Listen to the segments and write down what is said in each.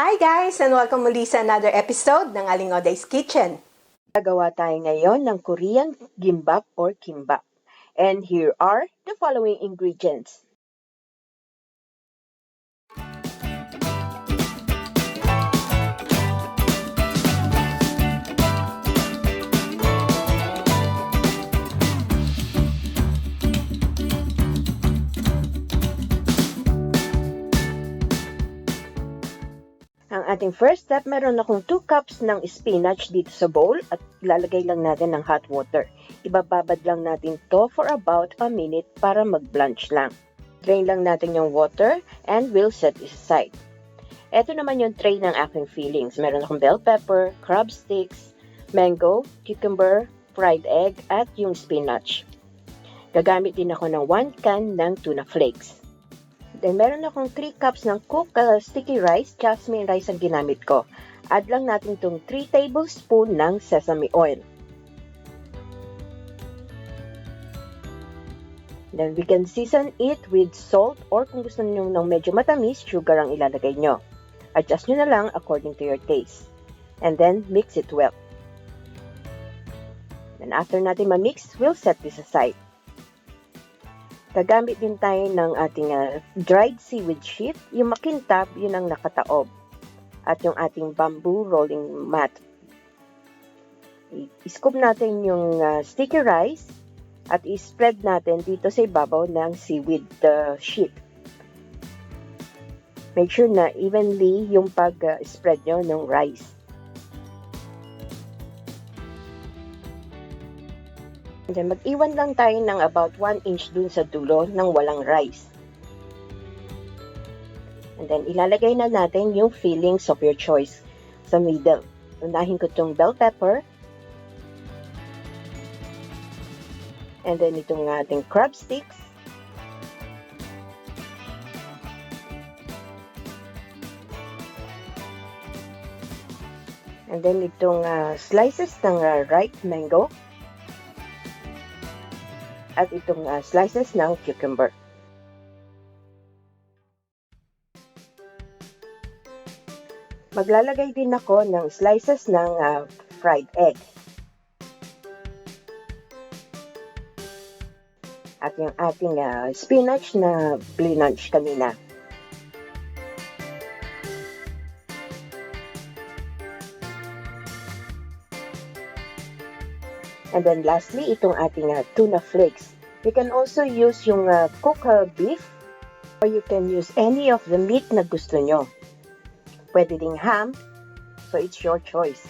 Hi guys, and welcome muli sa another episode ng Aling Oday's Kitchen. Gagawa tayo ngayon ng Korean Gimbap or Kimbap. And here are the following ingredients. Ang ating first step, meron akong 2 cups ng spinach dito sa bowl at lalagay lang natin ng hot water. Ibababad lang natin to for about a minute para mag-blanch lang. Drain lang natin yung water and we'll set this aside. Ito naman yung tray ng aking fillings. Meron akong bell pepper, crab sticks, mango, cucumber, fried egg at yung spinach. Gagamit din ako ng 1 can ng tuna flakes. Then, meron akong 3 cups ng cooked sticky rice, jasmine rice ang ginamit ko. Add lang natin itong 3 tablespoon ng sesame oil. Then, we can season it with salt or kung gusto niyo ng medyo matamis, sugar ang ilalagay nyo. Adjust nyo na lang according to your taste. And then, mix it well. Then, after natin ma-mix, we'll set this aside. Gagamit din tayo ng ating dried seaweed sheet. Yung makintab, yun ang nakataob. At yung ating bamboo rolling mat. I-scoop natin yung sticky rice at i-spread natin dito sa ibabaw ng seaweed sheet. Make sure na evenly yung pag-spread nyo ng rice. And then, mag-iwan lang tayo ng about 1 inch dun sa dulo ng walang rice. And then, ilalagay na natin yung fillings of your choice sa middle. Unahin ko itong bell pepper. And then, itong ating crab sticks. And then, itong slices ng ripe mango. At itong slices ng cucumber. Maglalagay din ako ng slices ng fried egg. At yung ating spinach na blanched kanina. And then lastly, itong ating tuna flakes. You can also use yung cooked beef or you can use any of the meat na gusto nyo. Pwede ding ham, so it's your choice.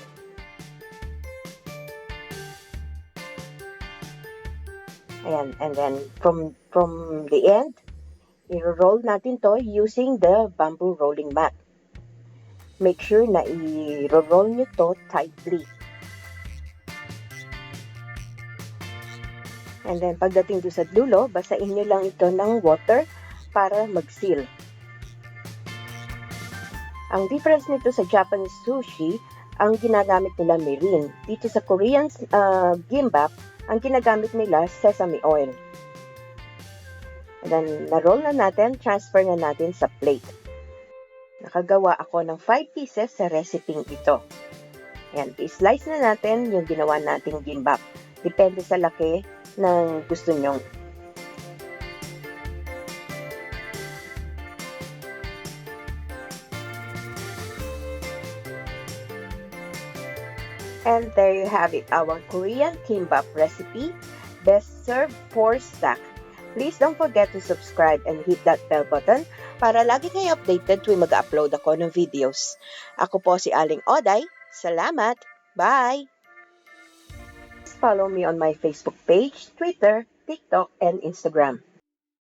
Ayan, and then from the end, i-roll natin to using the bamboo rolling mat. Make sure na i-roll nyo to tightly. And then, pagdating doon sa dulo, basain nyo lang ito ng water para mag-seal. Ang difference nito sa Japanese sushi, ang ginagamit nila mirin. Dito sa Korean gimbap, ang ginagamit nila sesame oil. And then, na-roll na natin, transfer na natin sa plate. Nakagawa ako ng 5 pieces sa recipe ito. Ayan, i-slice na natin yung ginawa nating gimbap. Depende sa laki ng gusto nyong. And there you have it, our Korean Kimbap recipe, best served for snack. Please don't forget to subscribe and hit that bell button para lagi kayo updated tuwing mag-upload ako ng videos. Ako po si Aling Oday. Salamat! Bye! Follow me on my Facebook page, Twitter, TikTok, and Instagram.